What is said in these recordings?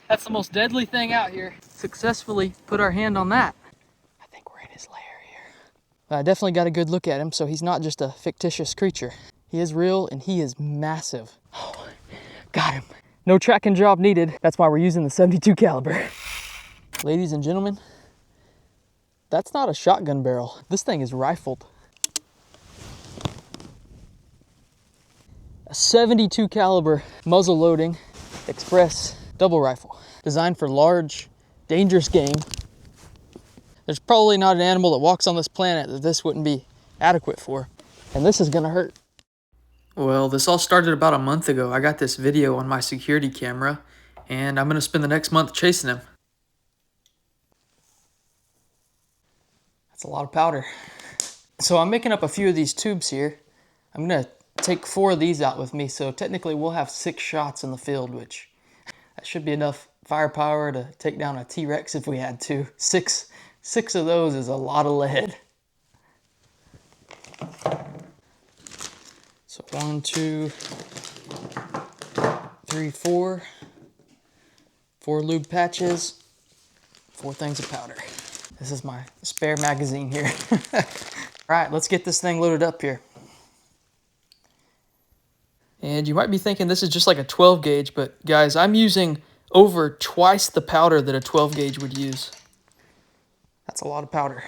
That's the most deadly thing out here. Successfully put our hand on that. I think we're in his lair here. I definitely got a good look at him, so he's not just a fictitious creature. He is real and he is massive. Oh, got him. No tracking job needed. That's why we're using the 72 caliber. Ladies and gentlemen, that's not a shotgun barrel. This thing is rifled. A 72 caliber muzzle loading express double rifle, designed for large, dangerous game. There's probably not an animal that walks on this planet that this wouldn't be adequate for. And this is gonna hurt. Well, this all started about a month ago. I got this video on my security camera, and I'm gonna spend the next month chasing him. That's a lot of powder. So I'm making up a few of these tubes here. I'm gonna take 4 of these out with me, so technically we'll have 6 shots in the field, which that should be enough firepower to take down a T-Rex if we had to. Six of those is a lot of lead. So 1, 2, 3, 4. 4 lube patches, 4 things of powder. This is my spare magazine here. All right, let's get this thing loaded up here. And you might be thinking this is just like a 12 gauge, but guys, I'm using over twice the powder that a 12 gauge would use. That's a lot of powder.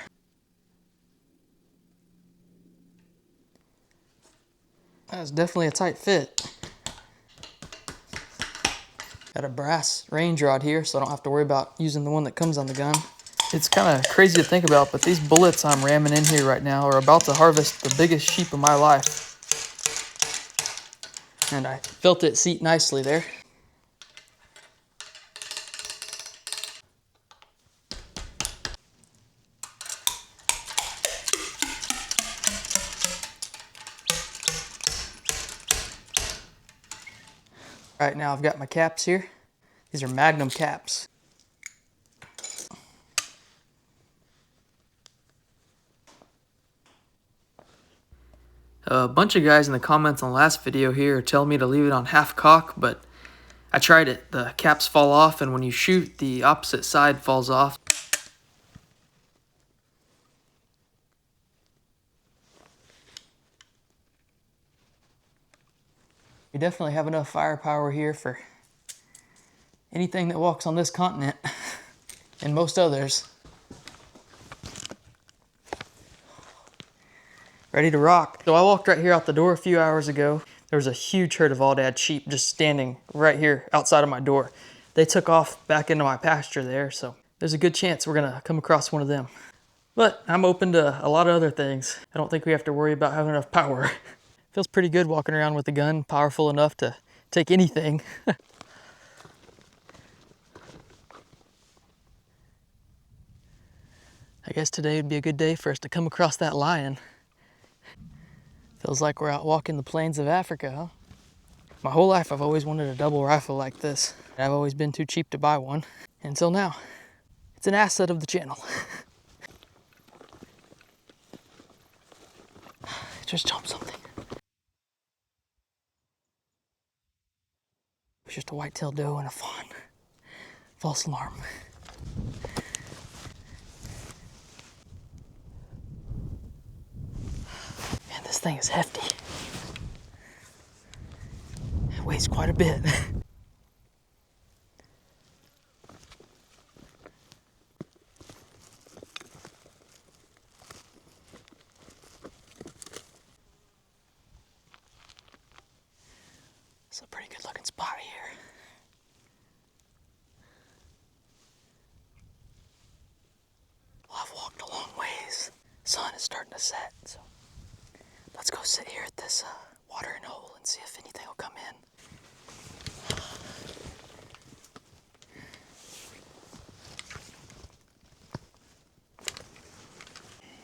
That's definitely a tight fit. Got a brass range rod here, so I don't have to worry about using the one that comes on the gun. It's kind of crazy to think about, but these bullets I'm ramming in here right now are about to harvest the biggest sheep of my life. And I felt it seat nicely there. All right, now I've got my caps here. These are Magnum caps. A bunch of guys in the comments on the last video here are telling me to leave it on half cock, but I tried it. The caps fall off, and when you shoot, the opposite side falls off. We definitely have enough firepower here for anything that walks on this continent and most others. Ready to rock. So I walked right here out the door a few hours ago. There was a huge herd of all-dad sheep just standing right here outside of my door. They took off back into my pasture there, so there's a good chance we're gonna come across one of them. But I'm open to a lot of other things. I don't think we have to worry about having enough power. Feels pretty good walking around with a gun, powerful enough to take anything. I guess today would be a good day for us to come across that lion. Feels like we're out walking the plains of Africa, huh? My whole life I've always wanted a double rifle like this. I've always been too cheap to buy one. Until now. It's an asset of the channel. Just jumped something. It was just a white-tailed doe and a fawn. False alarm. Man, this thing is hefty. It weighs quite a bit. It's a pretty good looking spot here. Well, I've walked a long ways. The sun is starting to set, so let's go sit here at this watering hole and see if anything will come in.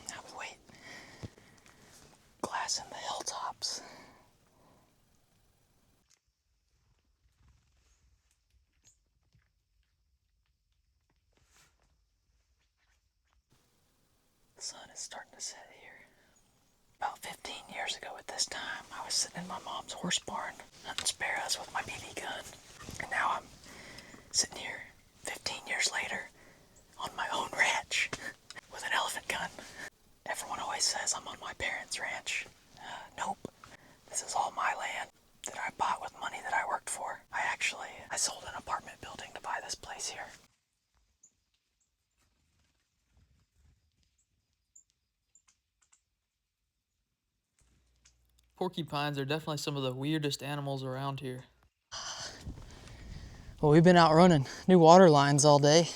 Now we wait. Glass in the hilltops. The sun is starting to set here. About 15 years ago at this time, I was sitting in my mom's horse barn hunting sparrows with my BB gun. And now I'm sitting here years later, on my own ranch, with an elephant gun. Everyone always says I'm on my parents' ranch. Nope. This is all my land that I bought with money that I worked for. I sold an apartment building to buy this place here. Porcupines are definitely some of the weirdest animals around here. Well, we've been out running new water lines all day.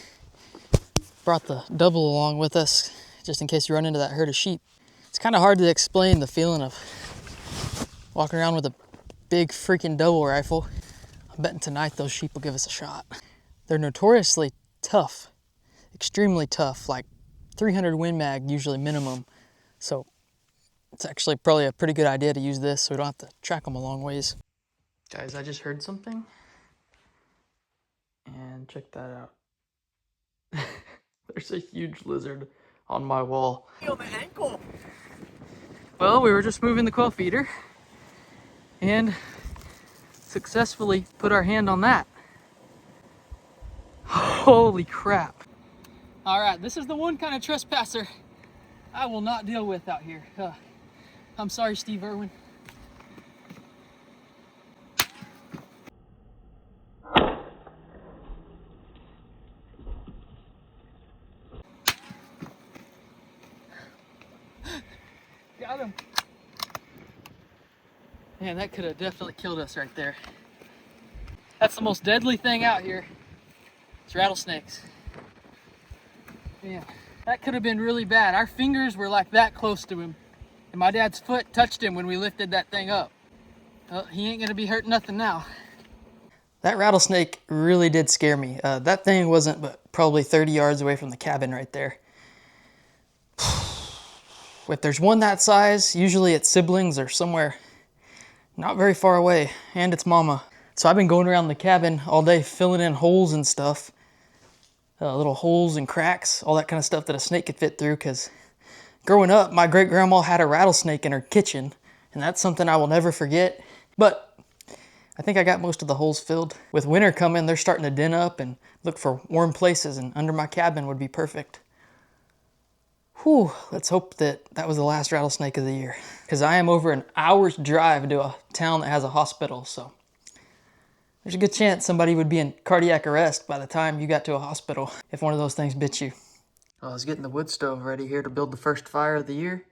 Brought the double along with us, just in case you run into that herd of sheep. It's kind of hard to explain the feeling of walking around with a big freaking double rifle. I'm betting tonight those sheep will give us a shot. They're notoriously tough, extremely tough, like 300 Win Mag usually minimum. So it's actually probably a pretty good idea to use this so we don't have to track them a long ways. Guys, I just heard something. And check that out. There's a huge lizard on my wall. On the ankle. Well, we were just moving the quail feeder and successfully put our hand on that. Holy crap. All right, this is the one kind of trespasser I will not deal with out here. I'm sorry, Steve Irwin. Got him. Man, that could have definitely killed us right there. That's the most deadly thing out here. It's rattlesnakes. Yeah, that could have been really bad. Our fingers were like that close to him. And my dad's foot touched him when we lifted that thing up. Well, he ain't gonna be hurting nothing now. That rattlesnake really did scare me. That thing wasn't but probably 30 yards away from the cabin right there. If there's one that size, usually its siblings are somewhere not very far away, and its mama. So I've been going around the cabin all day filling in holes and stuff. Little holes and cracks, all that kind of stuff that a snake could fit through, because growing up, my great-grandma had a rattlesnake in her kitchen, and that's something I will never forget. But I think I got most of the holes filled. With winter coming, they're starting to den up and look for warm places, and under my cabin would be perfect. Whew, let's hope that that was the last rattlesnake of the year, because I am over an hour's drive to a town that has a hospital, so there's a good chance somebody would be in cardiac arrest by the time you got to a hospital if one of those things bit you. Well, I was getting the wood stove ready here to build the first fire of the year,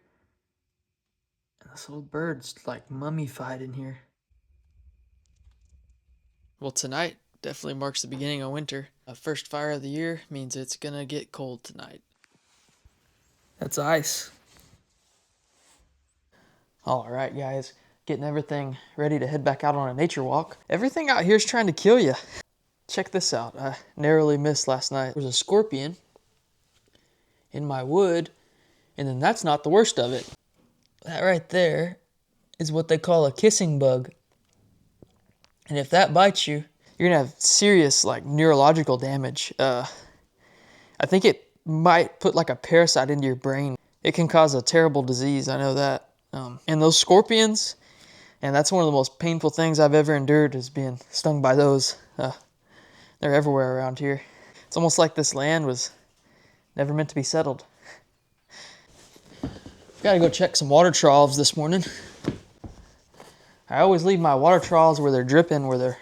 and this little bird's like mummified in here. Well, tonight definitely marks the beginning of winter. A first fire of the year means it's gonna get cold tonight. That's ice. All right, guys, getting everything ready to head back out on a nature walk. Everything out here is trying to kill you. Check this out. I narrowly missed last night. There was a scorpion in my wood, and then that's not the worst of it. That right there is what they call a kissing bug. And if that bites you, you're gonna have serious like neurological damage. I think it might put like a parasite into your brain. It can cause a terrible disease, I know that. And those scorpions, and that's one of the most painful things I've ever endured, is being stung by those. They're everywhere around here. It's almost like this land was never meant to be settled. Gotta go check some water troughs this morning. I always leave my water troughs where they're dripping, where they're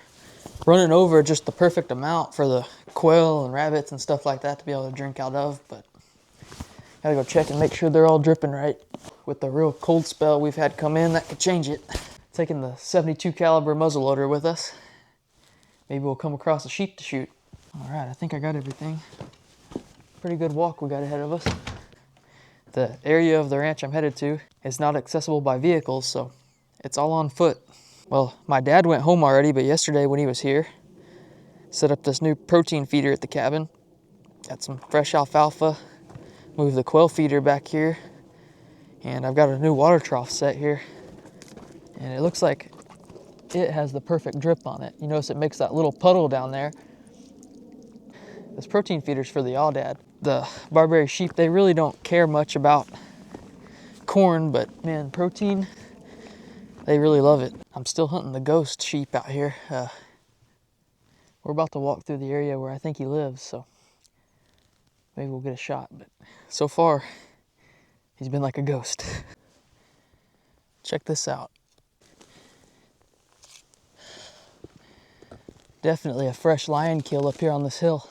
running over just the perfect amount for the quail and rabbits and stuff like that to be able to drink out of, but gotta go check and make sure they're all dripping right. With the real cold spell we've had come in, that could change it. Taking the 72 caliber muzzleloader with us. Maybe we'll come across a sheep to shoot. All right, I think I got everything. Pretty good walk we got ahead of us. The area of the ranch I'm headed to is not accessible by vehicles, so it's all on foot. Well, my dad went home already, but yesterday when he was here, set up this new protein feeder at the cabin. Got some fresh alfalfa, moved the quail feeder back here, and I've got a new water trough set here. And it looks like it has the perfect drip on it. You notice it makes that little puddle down there. This protein feeder's for the Aoudad. The Barbary sheep, they really don't care much about corn, but man, protein, they really love it. I'm still hunting the ghost sheep out here. We're about to walk through the area where I think he lives, so maybe we'll get a shot. But so far, he's been like a ghost. Check this out. Definitely a fresh lion kill up here on this hill.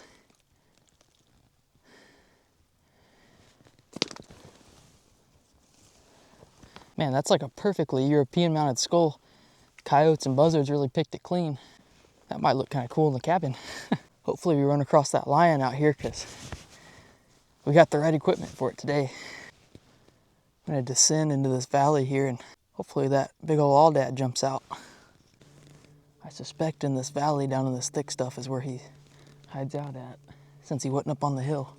Man, that's like a perfectly European mounted skull. Coyotes and buzzards really picked it clean. That might look kind of cool in the cabin. Hopefully we run across that lion out here because we got the right equipment for it today. I'm gonna descend into this valley here and hopefully that big old Aldad jumps out. I suspect in this valley down in this thick stuff is where he hides out at, since he wasn't up on the hill.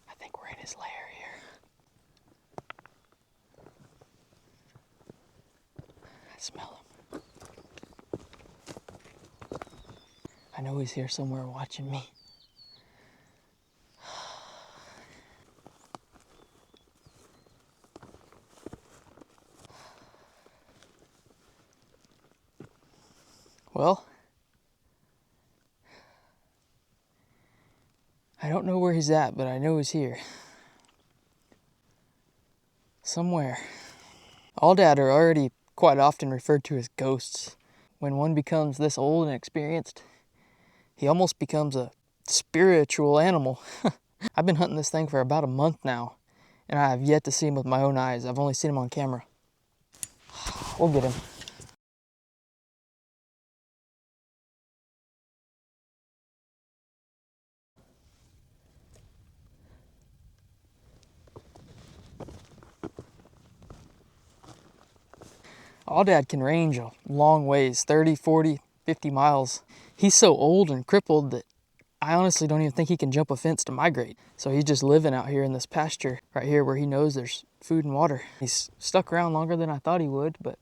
I think we're in his lair here. I smell him. I know he's here somewhere watching me. Well, I don't know where he's at, but I know he's here. Somewhere. Aldad are already quite often referred to as ghosts. When one becomes this old and experienced, he almost becomes a spiritual animal. I've been hunting this thing for about a month now, and I have yet to see him with my own eyes. I've only seen him on camera. We'll get him. Aldad can range a long ways, 30, 40, 50 miles. He's so old and crippled that I honestly don't even think he can jump a fence to migrate. So he's just living out here in this pasture right here where he knows there's food and water. He's stuck around longer than I thought he would, but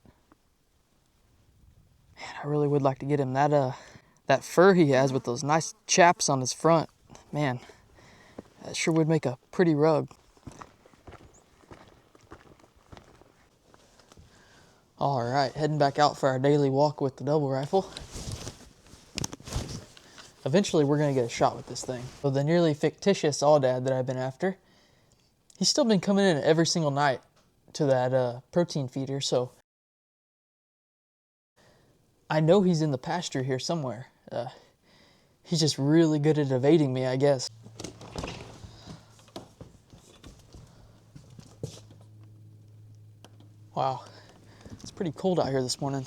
man, I really would like to get him. That fur he has with those nice chaps on his front, man, that sure would make a pretty rug. All right, heading back out for our daily walk with the double rifle. Eventually, we're gonna get a shot with this thing. So the nearly fictitious Aldad that I've been after, he's still been coming in every single night to that protein feeder, so I know he's in the pasture here somewhere. He's just really good at evading me, I guess. Wow. It's pretty cold out here this morning.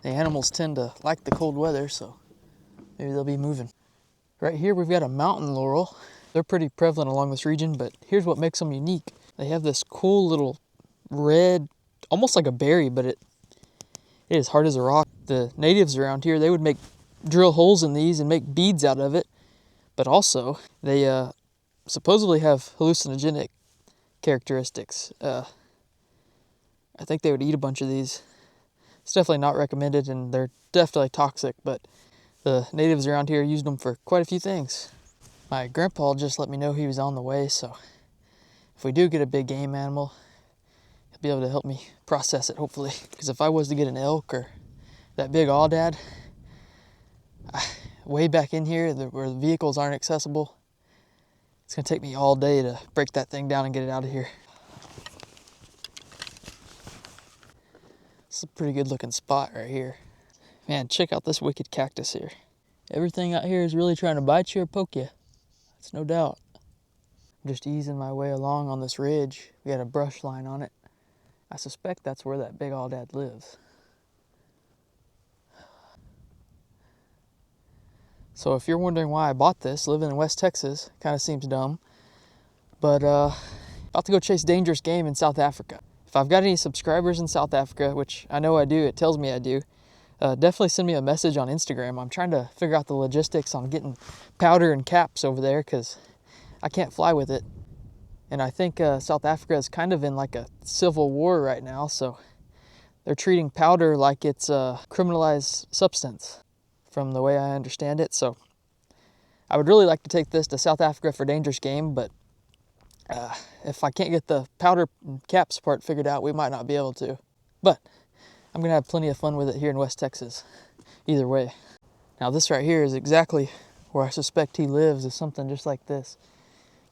The animals tend to like the cold weather, so maybe they'll be moving. Right here we've got a mountain laurel. They're pretty prevalent along this region, but here's what makes them unique. They have this cool little red, almost like a berry, but it is hard as a rock. The natives around here, they would drill holes in these and make beads out of it, but also they supposedly have hallucinogenic characteristics. I think they would eat a bunch of these. It's definitely not recommended, and they're definitely toxic, but the natives around here used them for quite a few things. My grandpa just let me know he was on the way, so if we do get a big game animal, he'll be able to help me process it, hopefully. Because if I was to get an elk or that big Aldad, way back in here where the vehicles aren't accessible, it's gonna take me all day to break that thing down and get it out of here. It's a pretty good looking spot right here. Man, check out this wicked cactus here. Everything out here is really trying to bite you or poke you. That's no doubt. I'm just easing my way along on this ridge. We got a brush line on it. I suspect that's where that big Aldad lives. So if you're wondering why I bought this, living in West Texas, kind of seems dumb, but about to go chase dangerous game in South Africa. If I've got any subscribers in South Africa, which I know I do, it tells me I do, definitely send me a message on Instagram. I'm trying to figure out the logistics on getting powder and caps over there because I can't fly with it. And I think South Africa is kind of in like a civil war right now, so they're treating powder like it's a criminalized substance from the way I understand it. So I would really like to take this to South Africa for dangerous game, but if I can't get the powder and caps part figured out, we might not be able to. But I'm gonna have plenty of fun with it here in West Texas, either way. Now this right here is exactly where I suspect he lives, is something just like this.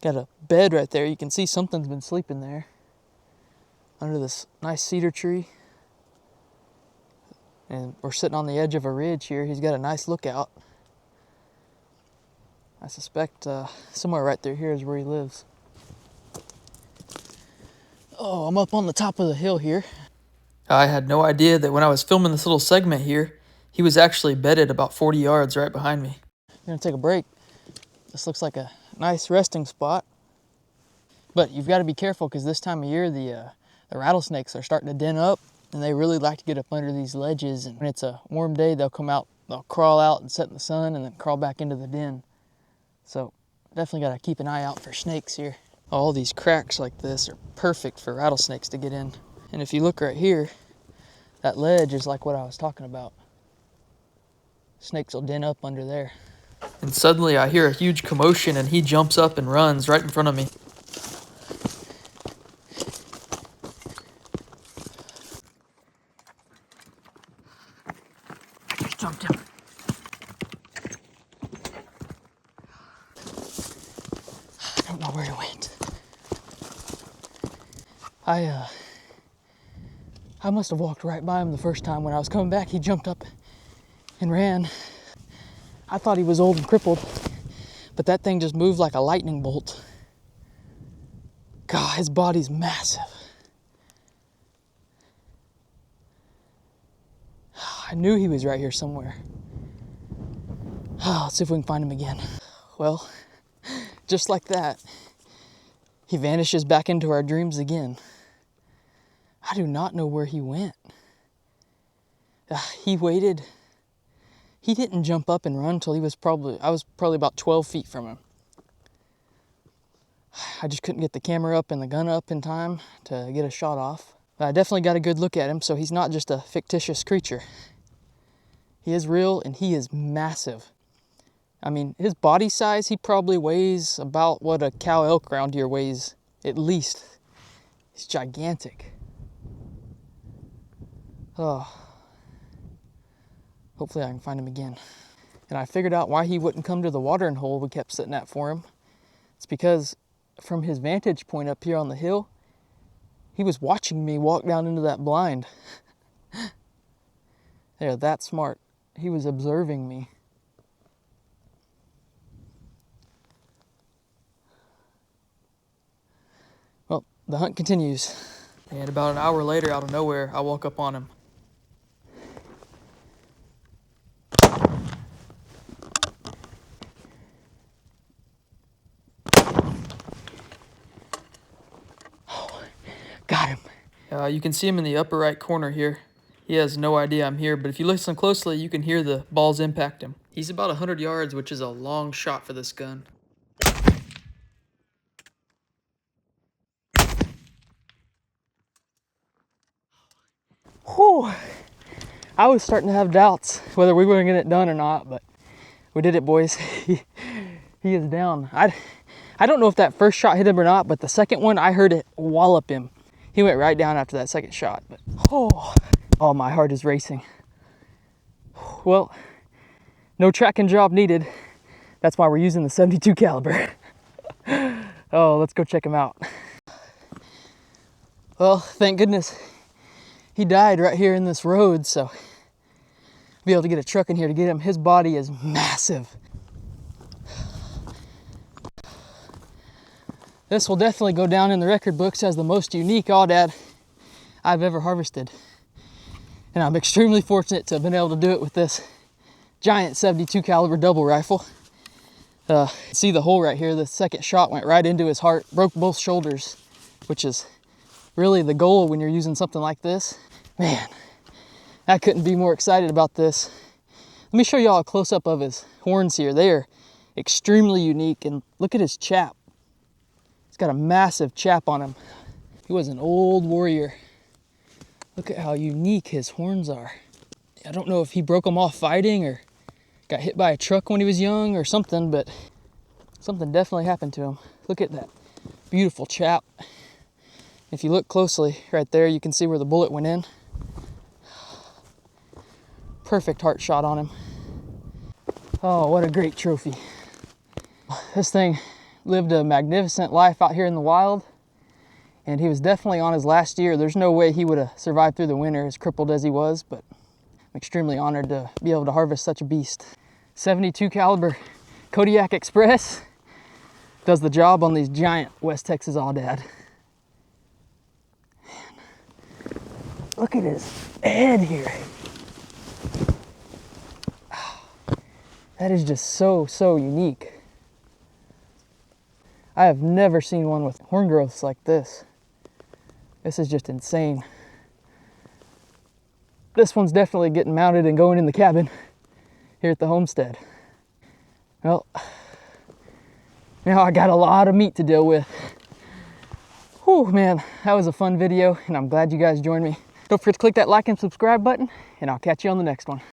Got a bed right there. You can see something's been sleeping there under this nice cedar tree. And we're sitting on the edge of a ridge here. He's got a nice lookout. I suspect somewhere right there here is where he lives. Oh, I'm up on the top of the hill here. I had no idea that when I was filming this little segment here, he was actually bedded about 40 yards right behind me. I'm gonna take a break. This looks like a nice resting spot. But you've got to be careful because this time of year the rattlesnakes are starting to den up, and they really like to get up under these ledges. And when it's a warm day, they'll come out, they'll crawl out and sit in the sun and then crawl back into the den. So definitely got to keep an eye out for snakes here. All these cracks like this are perfect for rattlesnakes to get in. And if you look right here, that ledge is like what I was talking about. Snakes will den up under there. And suddenly I hear a huge commotion and he jumps up and runs right in front of me. Just jumped him. I don't know where he went. I must have walked right by him the first time. When I was coming back, he jumped up and ran. I thought he was old and crippled, but that thing just moved like a lightning bolt. God, his body's massive. I knew he was right here somewhere. Let's see if we can find him again. Well, just like that, he vanishes back into our dreams again. I do not know where he went. He waited. He didn't jump up and run until I was probably about 12 feet from him. I just couldn't get the camera up and the gun up in time to get a shot off. But I definitely got a good look at him, so he's not just a fictitious creature. He is real and he is massive. I mean, his body size, he probably weighs about what a cow elk around here weighs, at least. He's gigantic. Oh. Hopefully I can find him again. And I figured out why he wouldn't come to the watering hole we kept sitting at for him. It's because from his vantage point up here on the hill, he was watching me walk down into that blind. They're that smart. He was observing me. Well, the hunt continues. And about an hour later, out of nowhere, I woke up on him. Got him. You can see him in the upper right corner here. He has no idea I'm here, but if you listen closely, you can hear the balls impact him. He's about 100 yards, which is a long shot for this gun. Whew. I was starting to have doubts whether we were going to get it done or not, but we did it, boys. He is down. I don't know if that first shot hit him or not, but the second one, I heard it wallop him. He went right down after that second shot. But oh, my heart is racing. Well, no tracking job needed. That's why we're using the 72 caliber. Oh, let's go check him out. Well, thank goodness he died right here in this road, so I'll be able to get a truck in here to get him. His body is massive. This will definitely go down in the record books as the most unique aoudad I've ever harvested. And I'm extremely fortunate to have been able to do it with this giant 72 caliber double rifle. See the hole right here, the second shot went right into his heart, broke both shoulders, which is really the goal when you're using something like this. Man, I couldn't be more excited about this. Let me show y'all a close-up of his horns here. They are extremely unique, and look at his chap. He's got a massive chap on him. He was an old warrior. Look at how unique his horns are. I don't know if he broke them off fighting or got hit by a truck when he was young or something, but something definitely happened to him. Look at that beautiful chap. If you look closely right there, you can see where the bullet went in. Perfect heart shot on him. Oh, what a great trophy. This thing lived a magnificent life out here in the wild, and he was definitely on his last year. There's no way he would have survived through the winter as crippled as he was, but I'm extremely honored to be able to harvest such a beast. 72 caliber Kodiak Express does the job on these giant West Texas Aoudad. Man, look at his head here. That is just so unique. I have never seen one with horn growths like this. This is just insane. This one's definitely getting mounted and going in the cabin here at the homestead. Well, now I got a lot of meat to deal with. Whew, man, that was a fun video, and I'm glad you guys joined me. Don't forget to click that like and subscribe button, and I'll catch you on the next one.